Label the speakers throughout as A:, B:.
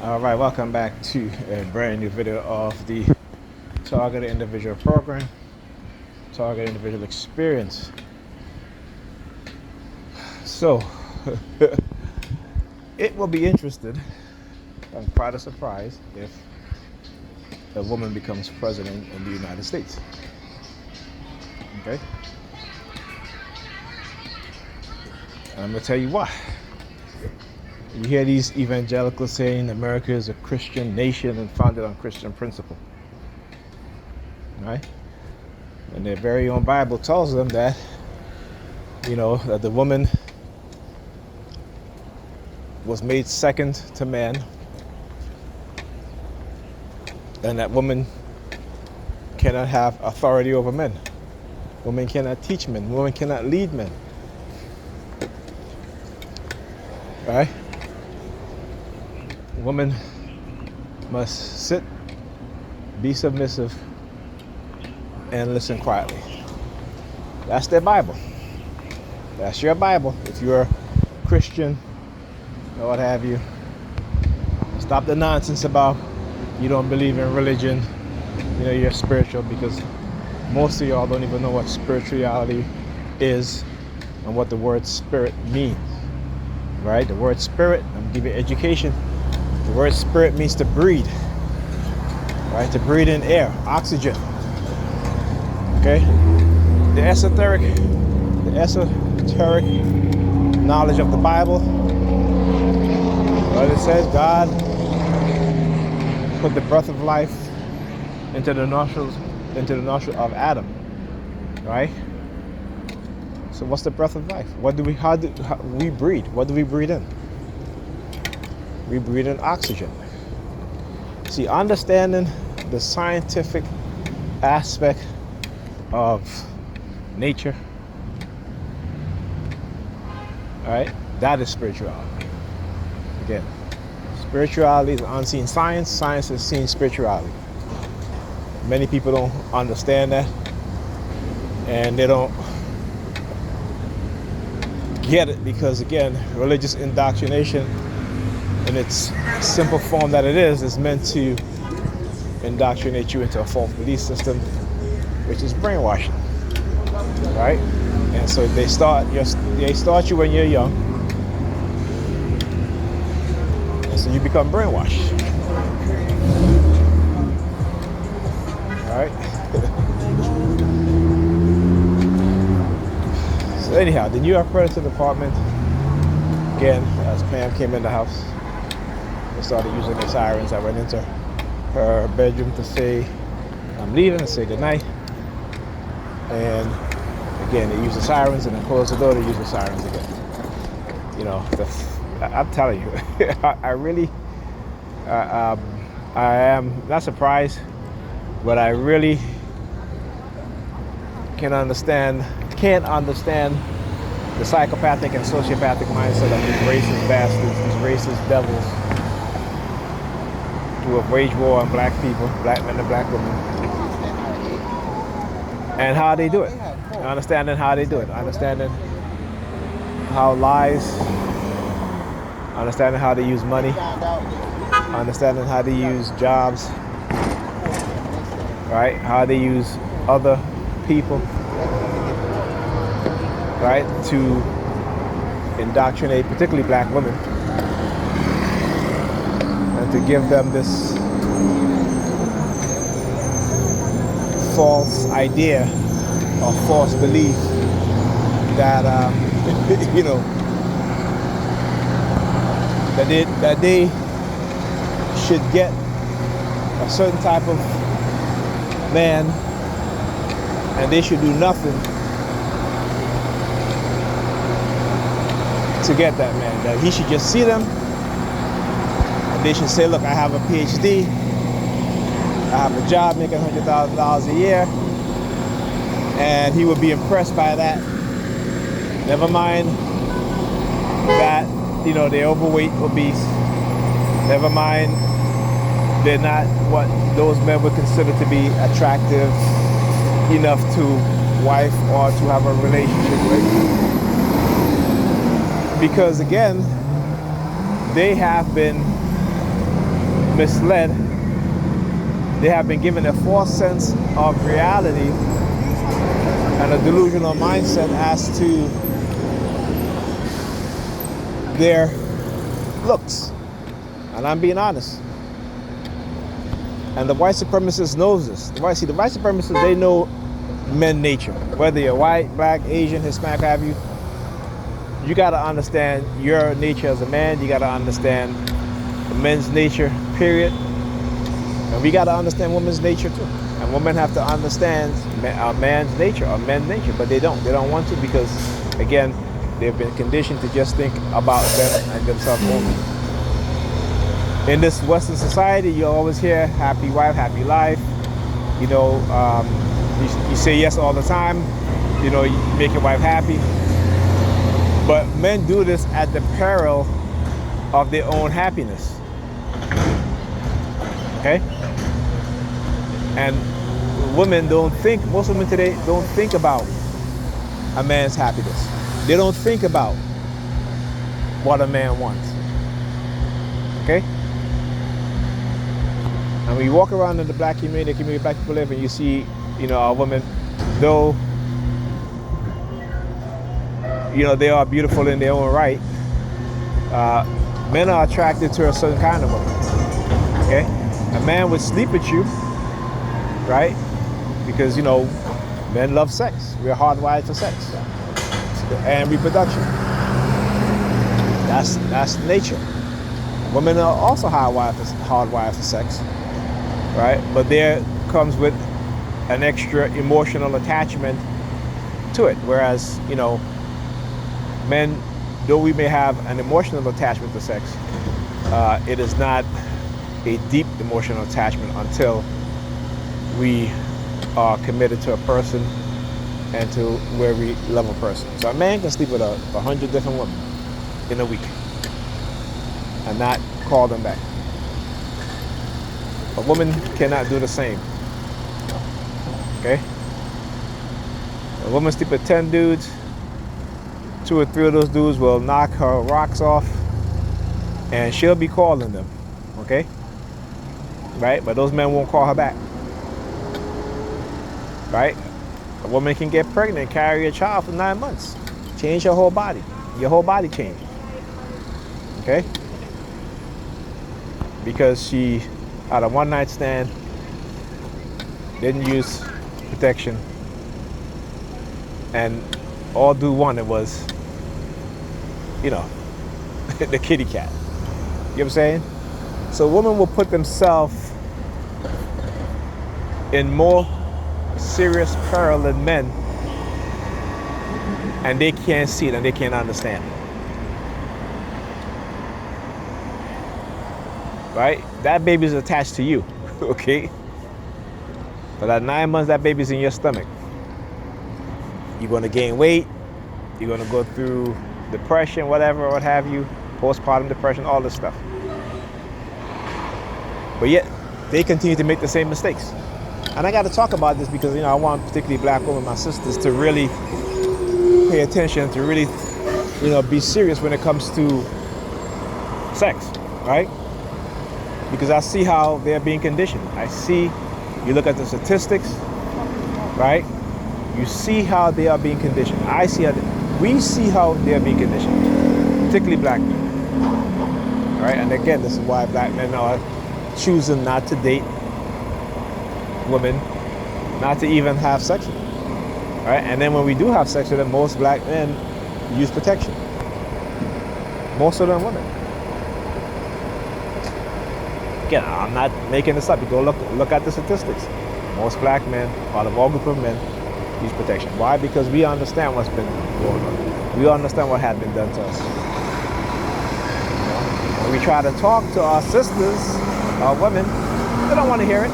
A: All right, welcome back to a brand new video of the Targeted Individual Program, Targeted Individual Experience. So, it will be interesting and quite a surprise if a woman becomes president in the United States. Okay? And I'm going to tell you why. You hear these evangelicals saying America is a Christian nation and founded on Christian principle. Right? And their very own Bible tells them that, that the woman was made second to man, and that woman cannot have authority over men. Women cannot teach men. Women cannot lead men. Right? Woman must sit, be submissive, and listen quietly. That's their Bible. That's your Bible. If you're a Christian or what have you, stop the nonsense about you don't believe in religion, you're spiritual, because most of y'all don't even know what spirituality is and what the word spirit means. Right? The word spirit, I'm giving you education. The word spirit means to breathe. Right? To breathe in air, oxygen. Okay? The esoteric knowledge of the Bible. What it says, God put the breath of life into the nostril of Adam. Right? So what's the breath of life? How do we breathe? What do we breathe in? We breathe in oxygen. See, understanding the scientific aspect of nature, all right, that is spirituality. Again, spirituality is unseen science. Science is seen spirituality. Many people don't understand that, and they don't get it because, again, religious indoctrination in its simple form that it is meant to indoctrinate you into a false belief system, which is brainwashing, right? And so they start you when you're young, and so you become brainwashed, right? So anyhow, the New York President Department, again, as Pam came in the house, they started using the sirens. I went into her bedroom to say I'm leaving and say goodnight. And again, they use the sirens, and then close the door to use the sirens again. I'm telling you, I am not surprised, but I really can't understand the psychopathic and sociopathic mindset of these racist bastards, these racist devils who have waged war on black people, black men and black women, and how they do it. Understanding how they do it. Understanding how lies, understanding how they use money, understanding how they use jobs, right? How they use other people, right, to indoctrinate particularly black women, and to give them this false idea or false belief that that they should get a certain type of man, and they should do nothing to get that man. That he should just see them, and they should say, look, I have a PhD, I have a job making $100,000 a year, and he would be impressed by that. Never mind that, they're overweight, obese. Never mind they're not what those men would consider to be attractive enough to wife or to have a relationship with. Because again, they have been misled. They have been given a false sense of reality and a delusional mindset as to their looks. And I'm being honest. And the white supremacist knows this. The white supremacists, they know men nature. Whether you're white, black, Asian, Hispanic, have you, you got to understand your nature as a man. You got to understand the men's nature, period. And we got to understand women's nature too. And women have to understand a man's nature or men's nature, but they don't. They don't want to because, again, they've been conditioned to just think about them and themselves only. In this Western society, you always hear happy wife, happy life. You know, you say yes all the time. You know, you make your wife happy. But men do this at the peril of their own happiness. Okay? And women don't think, most women today don't think about a man's happiness. They don't think about what a man wants. Okay? And when you walk around in the black community black people live, and you see, you know, a woman, though, you know, they are beautiful in their own right, men are attracted to a certain kind of woman. Okay? A man would sleep with you, right? Because, you know, men love sex. We're hardwired for sex and reproduction. That's nature. Women are also hardwired for sex, right? But there comes with an extra emotional attachment to it. Whereas, you know, men, though we may have an emotional attachment to sex, it is not a deep emotional attachment until we are committed to a person and to where we love a person. So a man can sleep with 100 different women in a week and not call them back. A woman cannot do the same. Okay? A woman sleep with 10 dudes, 2 or 3 of those dudes will knock her rocks off and she'll be calling them. Okay? Right? But those men won't call her back. Right? A woman can get pregnant, carry a child for 9 months, change her whole body. Your whole body changed. Okay? Because she had a one-night stand, didn't use protection, and all dude wanted was, you know, the kitty cat. You know what I'm saying? So women will put themselves in more serious peril than men, and they can't see it and they can't understand it. Right? That baby's attached to you, okay? But at 9 months, that baby's in your stomach. You're gonna gain weight, you're gonna go through depression, whatever, what have you, postpartum depression, all this stuff. But yet, they continue to make the same mistakes. And I gotta talk about this because, you know, I want particularly black women, my sisters, to really pay attention, to really, you know, be serious when it comes to sex, right? Because I see how they're being conditioned. I see, you look at the statistics, right? You see how they are being conditioned. We see how they're being conditioned, particularly black men, right? And again, this is why black men are choosing not to date women, not to even have sex with them, right? And then when we do have sex with them, most black men use protection. Most of them women. Again, I'm not making this up. You go look at the statistics. Most black men, out of all group of men, use protection. Why? Because we understand what's been going on. We understand what had been done to us. You know? When we try to talk to our sisters, our women, they don't want to hear it.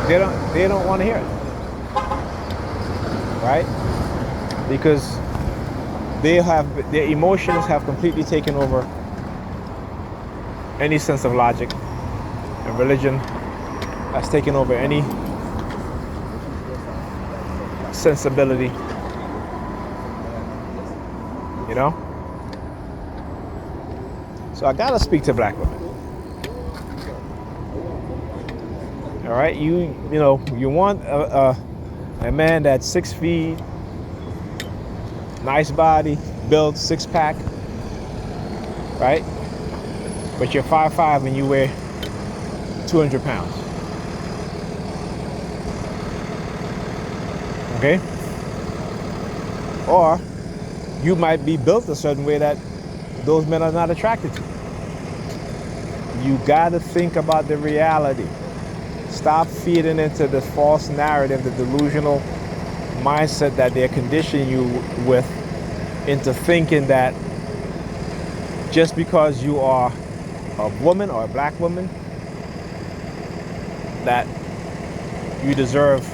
A: They don't want to hear it. Right? Because their emotions have completely taken over any sense of logic, and religion has taken over any sensibility, you know? So I gotta speak to black women. All right, you want a man that's 6 feet, nice body, built, six pack, right? But you're 5'5" and you weigh 200 pounds. Okay? Or you might be built a certain way that those men are not attracted to. You gotta think about the reality. Stop feeding into the false narrative, the delusional mindset that they're conditioning you with into thinking that just because you are a woman or a black woman, that you deserve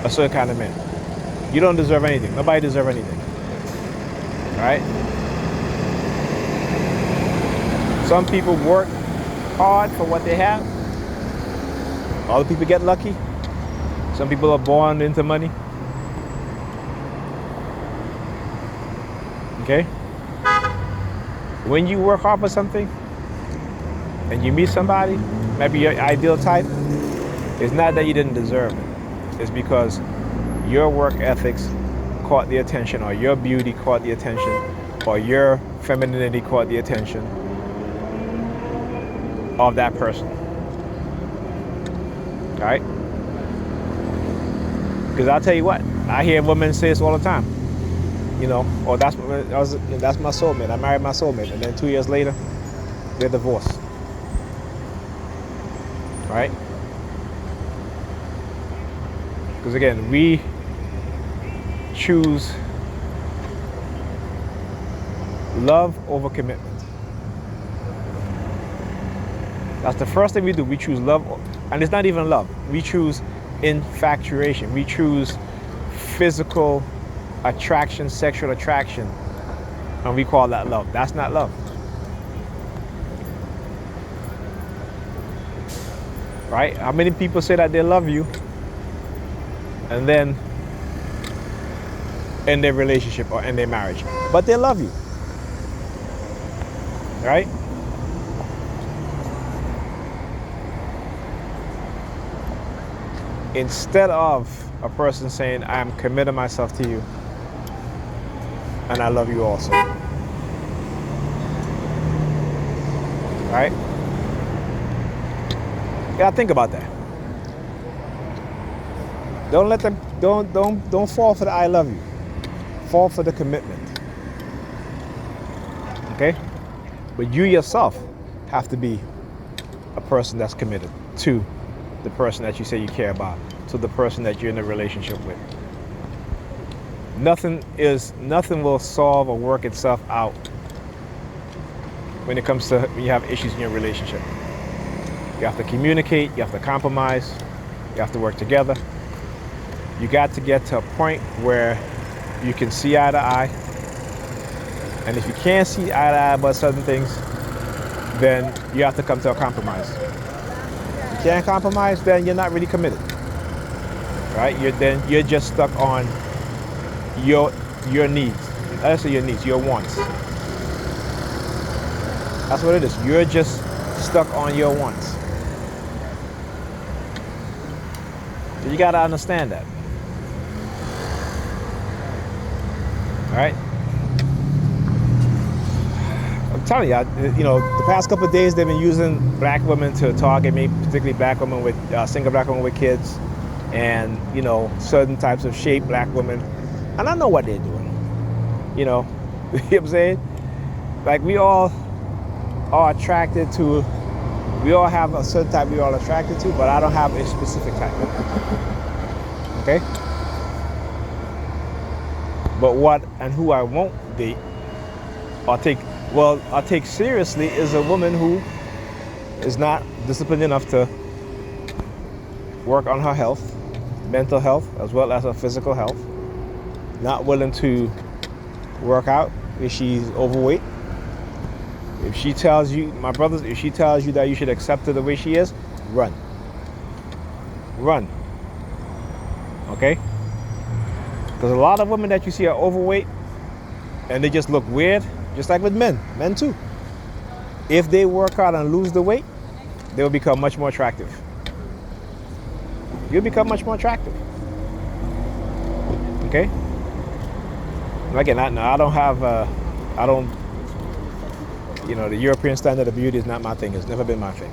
A: a certain kind of man. You don't deserve anything. Nobody deserves anything. Right? Some people work hard for what they have. Other people get lucky. Some people are born into money. Okay? When you work hard for something and you meet somebody, maybe your ideal type, it's not that you didn't deserve it. It's because your work ethics caught the attention, or your beauty caught the attention, or your femininity caught the attention of that person. All right? Because I'll tell you what, I hear women say this all the time. Oh, that's my soulmate. I married my soulmate, and then 2 years later, they're divorced. Right? Because again, we choose love over commitment. That's the first thing we do. We choose love, and it's not even love. We choose infatuation. We choose physical attraction, sexual attraction, and we call that love. That's not love. Right? How many people say that they love you and then end their relationship or end their marriage? But they love you. Right? Instead of a person saying, I am committing myself to you and I love you also. Right? You gotta think about that. Don't let them don't fall for the I love you. Fall for the commitment. Okay? But you yourself have to be a person that's committed to the person that you say you care about, to the person that you're in a relationship with. Nothing will solve or work itself out when it comes to when you have issues in your relationship. You have to communicate, you have to compromise, you have to work together. You got to get to a point where you can see eye to eye. And if you can't see eye to eye about certain things, then you have to come to a compromise. If you can't compromise, then you're not really committed. Right? You're just stuck on your needs. I say your needs, your wants. That's what it is. You're just stuck on your wants. So you gotta understand that. All right? I'm telling you, the past couple of days they've been using black women to target me, particularly black women with single black women with kids, and certain types of shaped black women, and I know what they're doing. You know what I'm saying? Like, we all are attracted to. We all have a certain type we're all attracted to, but I don't have a specific type. Okay? But what and who I won't date or take seriously is a woman who is not disciplined enough to work on her health, mental health, as well as her physical health. Not willing to work out if she's overweight. If she tells you, my brothers, if she tells you that you should accept her the way she is, run. Run. Okay? Because a lot of women that you see are overweight and they just look weird, just like with men too. if they work hard and lose the weight, they'll become much more attractive. You'll become much more attractive. Okay? Again, I don't have, I don't, the European standard of beauty is not my thing. It's never been my thing.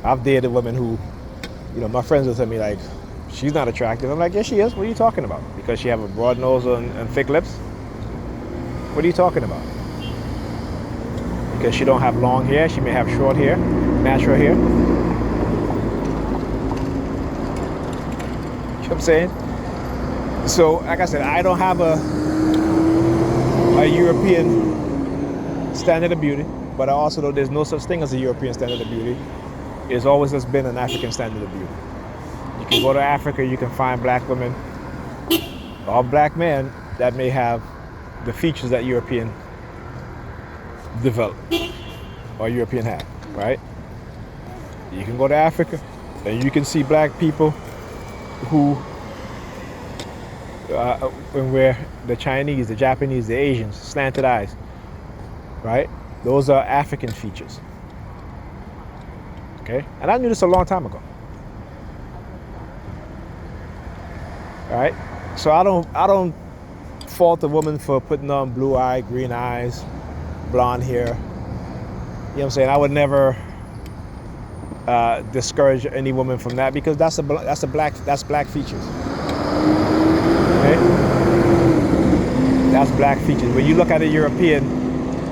A: I've dated women who, my friends will tell me like, she's not attractive. I'm like, yes, she is. What are you talking about? Because she have a broad nose and thick lips? What are you talking about? Because she don't have long hair. She may have short hair, natural hair. You know what I'm saying? So, like I said, I don't have a European standard of beauty, but I also know there's no such thing as a European standard of beauty. It's always just been an African standard of beauty. You can go to Africa, you can find black women or black men that may have the features that European developed or European have, right? You can go to Africa and you can see black people who where the Chinese, the Japanese, the Asians, slanted eyes, right? Those are African features. Okay? And I knew this a long time ago. All right? So I don't fault a woman for putting on blue eye, green eyes, blonde hair. You know what I'm saying? I would never discourage any woman from that because that's black features. Okay? That's black features. When you look at a European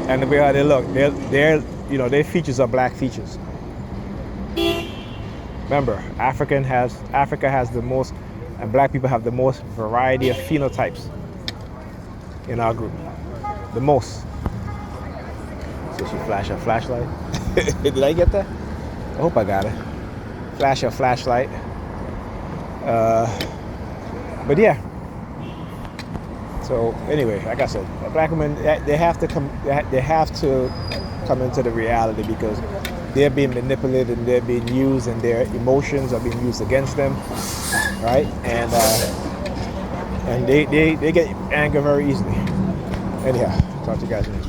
A: and the way how they look, their features are black features. Remember, Africa has the most, and black people have the most variety of phenotypes in our group. The most. So she flash her flashlight. Did I get that? I hope I got it. Flash her flashlight. But yeah. So anyway, like I said, black women they have to come into the reality because they're being manipulated and they're being used and their emotions are being used against them, right? And they get angry very easily. Anyhow, talk to you guys next.